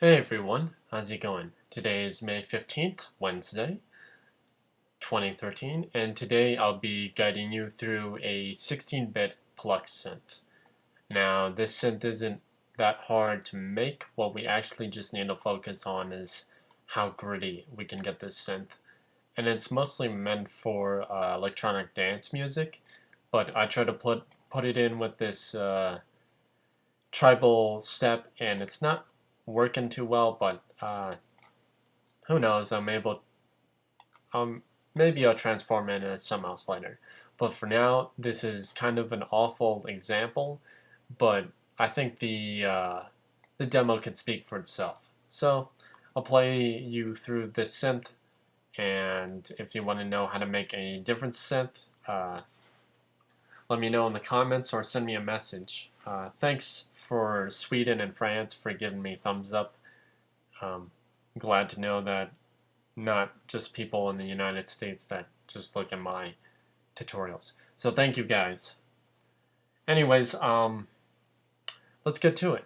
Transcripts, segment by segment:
Hey everyone, how's it going? Today is May 15th, Wednesday, 2013, and today I'll be guiding you through a 16-bit Pluck Synth. Now, this synth isn't that hard to make. What we actually just need to focus on is how gritty we can get this synth. And it's mostly meant for electronic dance music, but I try to put it in with this tribal step, and it's not working too well, but who knows, maybe I'll transform it into something else later. But for now, this is kind of an awful example, but I think the demo can speak for itself. So I'll play you through this synth, and if you want to know how to make a different synth, let me know in the comments or send me a message. Thanks for Sweden and France for giving me thumbs up. Glad to know that not just people in the United States that just look at my tutorials. So thank you guys. Anyways, let's get to it.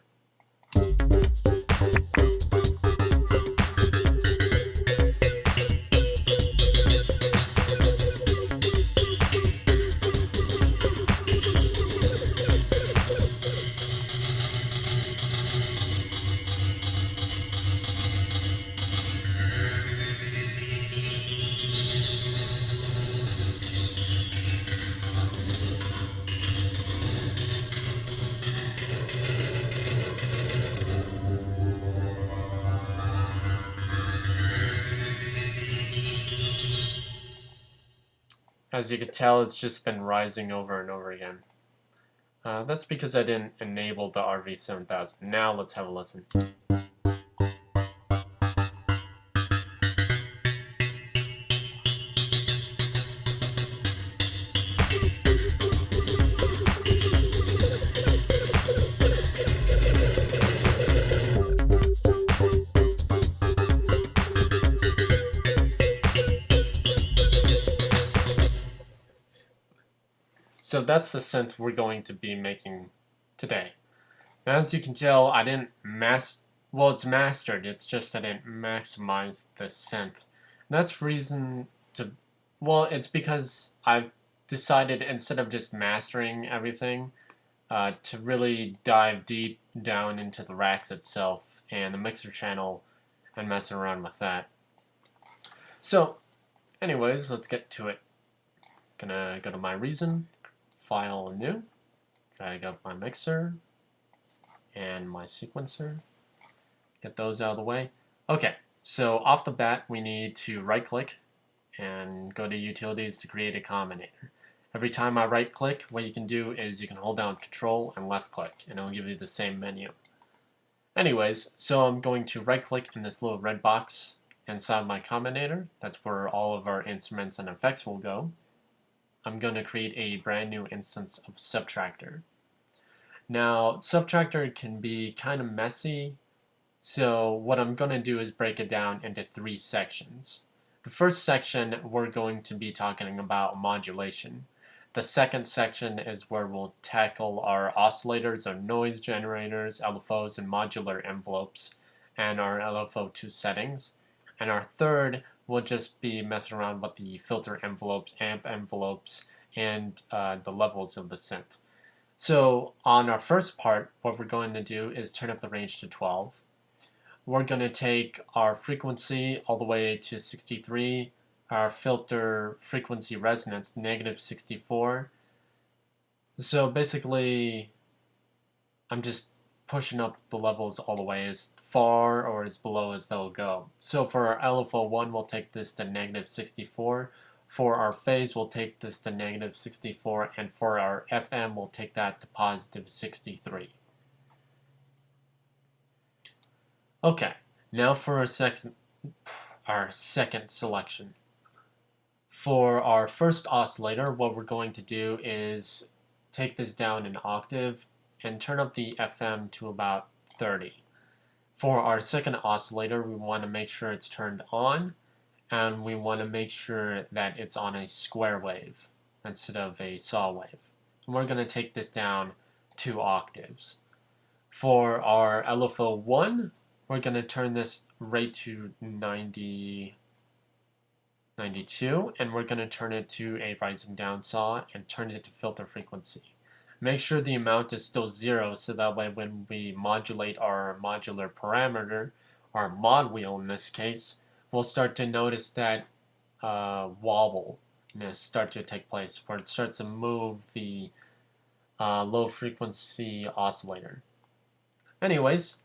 As you can tell, it's just been rising over and over again. That's because I didn't enable the RV7000. Now let's have a listen. So that's the synth we're going to be making today. Now, as you can tell, I didn't well, it's mastered, it's just I didn't maximize the synth. And that's it's because I've decided, instead of just mastering everything, to really dive deep down into the racks itself and the mixer channel and mess around with that. So, anyways, let's get to it. Gonna go to my Reason, File New, drag up my mixer and my sequencer, get those out of the way. Okay, so off the bat we need to right click and go to Utilities to create a combinator. Every time I right click, what you can do is you can hold down Control and left click and it'll give you the same menu. Anyways, so I'm going to right click in this little red box inside my combinator. That's where all of our instruments and effects will go. I'm going to create a brand new instance of Subtractor. Now, Subtractor can be kind of messy, so what I'm going to do is break it down into 3 sections. The first section, we're going to be talking about modulation. The second section is where we'll tackle our oscillators, our noise generators, LFOs, and modular envelopes, and our LFO2 settings. And our third, we'll just be messing around with the filter envelopes, amp envelopes, and the levels of the synth. So on our first part, what we're going to do is turn up the range to 12. We're going to take our frequency all the way to 63, our filter frequency resonance negative 64. So basically, I'm just pushing up the levels all the way as far or as below as they'll go. So for our LFO1, we'll take this to negative 64. For our phase, we'll take this to negative 64. And for our FM, we'll take that to positive 63. Okay, now for our second selection. For our first oscillator, what we're going to do is take this down an octave and turn up the FM to about 30. For our second oscillator, we want to make sure it's turned on, and we want to make sure that it's on a square wave instead of a saw wave. And we're going to take this down 2 octaves. For our LFO1, we're going to turn this rate to 92, and we're going to turn it to a rising down saw and turn it to filter frequency. Make sure the amount is still 0, so that way when we modulate our modular parameter, our mod wheel in this case, we'll start to notice that wobbleness start to take place, where it starts to move the low frequency oscillator. Anyways,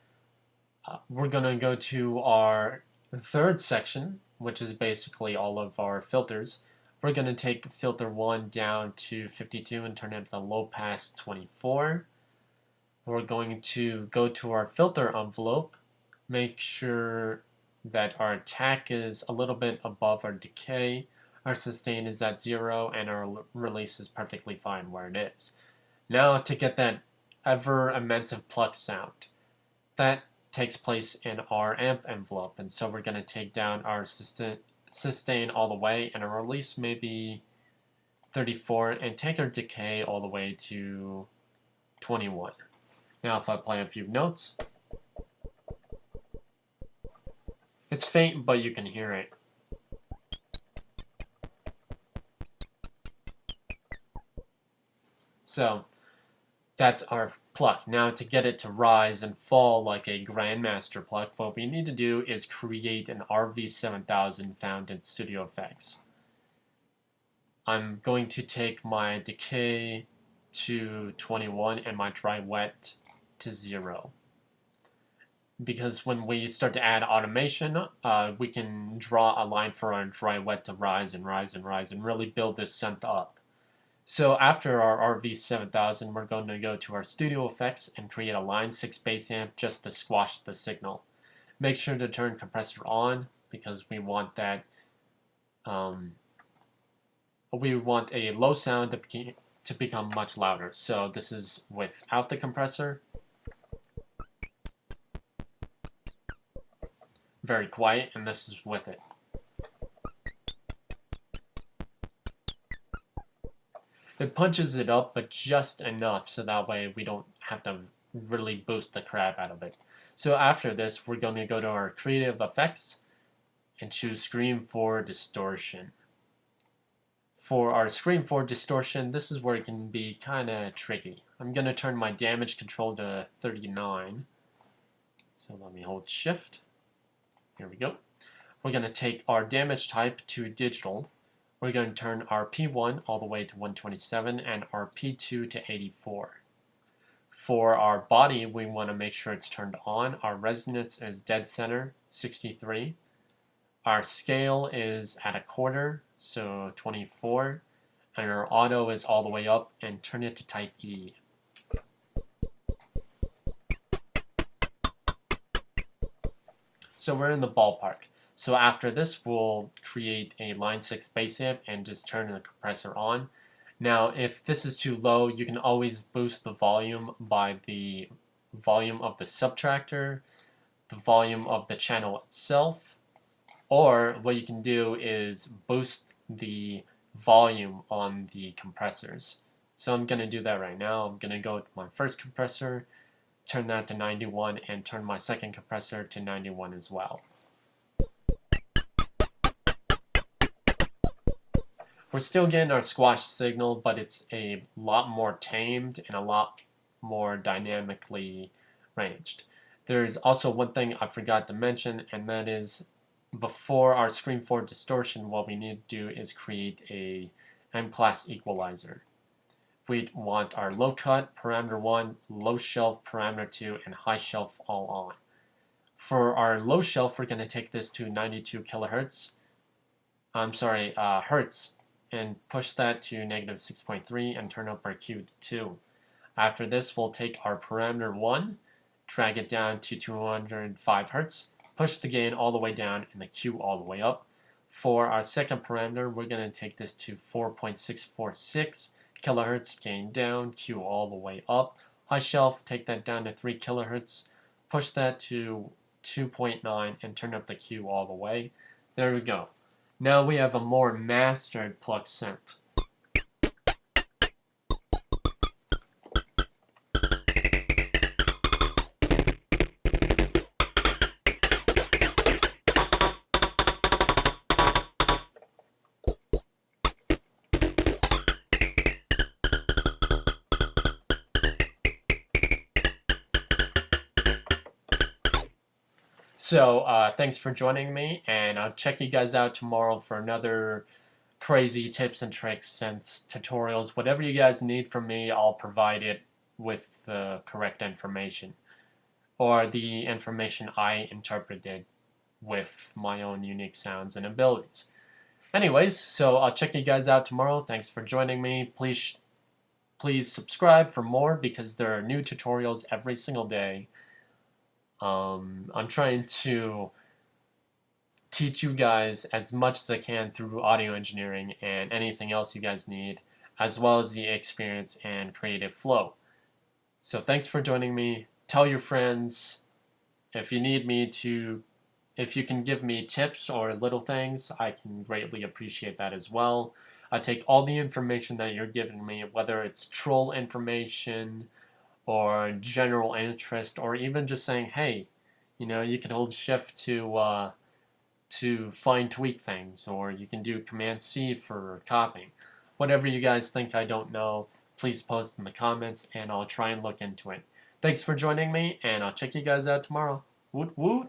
we're going to go to our third section, which is basically all of our filters. We're going to take filter 1 down to 52 and turn it to low pass 24. We're going to go to our filter envelope, make sure that our attack is a little bit above our decay, our sustain is at 0, and our release is perfectly fine where it is. Now to get that ever immense pluck sound, that takes place in our amp envelope, and so we're going to take down our sustain all the way, and our release maybe 34, and take our decay all the way to 21. Now if I play a few notes, it's faint, but you can hear it. So that's our pluck. Now to get it to rise and fall like a Grandmaster pluck, what we need to do is create an RV7000 found in Studio Effects. I'm going to take my decay to 21 and my dry wet to 0. Because when we start to add automation, we can draw a line for our dry wet to rise and rise and rise and really build this synth up. So after our RV7000, we're going to go to our Studio Effects and create a Line 6 bass amp just to squash the signal. Make sure to turn compressor on because we want that. We want a low sound to become much louder. So this is without the compressor. Very quiet, and this is with it. It punches it up, but just enough so that way we don't have to really boost the crap out of it. So after this, we're going to go to our creative effects and choose Scream for Distortion. For our Scream for Distortion, this is where it can be kind of tricky. I'm going to turn my damage control to 39. So let me hold shift. Here we go. We're going to take our damage type to digital. We're going to turn our P1 all the way to 127 and our P2 to 84. For our body, we want to make sure it's turned on. Our resonance is dead center, 63. Our scale is at a quarter, so 24. And our auto is all the way up, and turn it to type E. So we're in the ballpark. So after this, we'll create a Line 6 bass amp and just turn the compressor on. Now, if this is too low, you can always boost the volume by the volume of the subtractor, the volume of the channel itself, or what you can do is boost the volume on the compressors. So I'm going to do that right now. I'm going to go with my first compressor, turn that to 91, and turn my second compressor to 91 as well. We're still getting our squash signal, but it's a lot more tamed and a lot more dynamically ranged. There's also one thing I forgot to mention, and that is before our Scream for Distortion, what we need to do is create a M-class equalizer. We want our low cut, parameter 1, low shelf, parameter 2, and high shelf all on. For our low shelf, we're going to take this to 92 kilohertz. Hertz, and push that to -6.3 and turn up our Q to 2. After this, we'll take our parameter 1, drag it down to 205 Hertz, push the gain all the way down and the Q all the way up. For our second parameter, we're going to take this to 4.646 kilohertz, gain down, Q all the way up. High shelf, take that down to 3 kilohertz, push that to 2.9 and turn up the Q all the way. There we go. Now we have a more mastered Pluck Synth. So thanks for joining me, and I'll check you guys out tomorrow for another crazy tips and tricks and tutorials. Whatever you guys need from me, I'll provide it with the correct information, or the information I interpreted with my own unique sounds and abilities. Anyways, so I'll check you guys out tomorrow. Thanks for joining me. Please subscribe for more, because there are new tutorials every single day. I'm trying to teach you guys as much as I can through audio engineering and anything else you guys need, as well as the experience and creative flow. So thanks for joining me. Tell your friends. If you need me to, if you can give me tips or little things, I can greatly appreciate that as well. I take all the information that you're giving me, whether it's troll information or general interest, or even just saying, hey, you can hold shift to fine tweak things, or you can do Command C for copying. Whatever you guys think I don't know, please post in the comments and I'll try and look into it. Thanks for joining me, and I'll check you guys out tomorrow. Woot woot!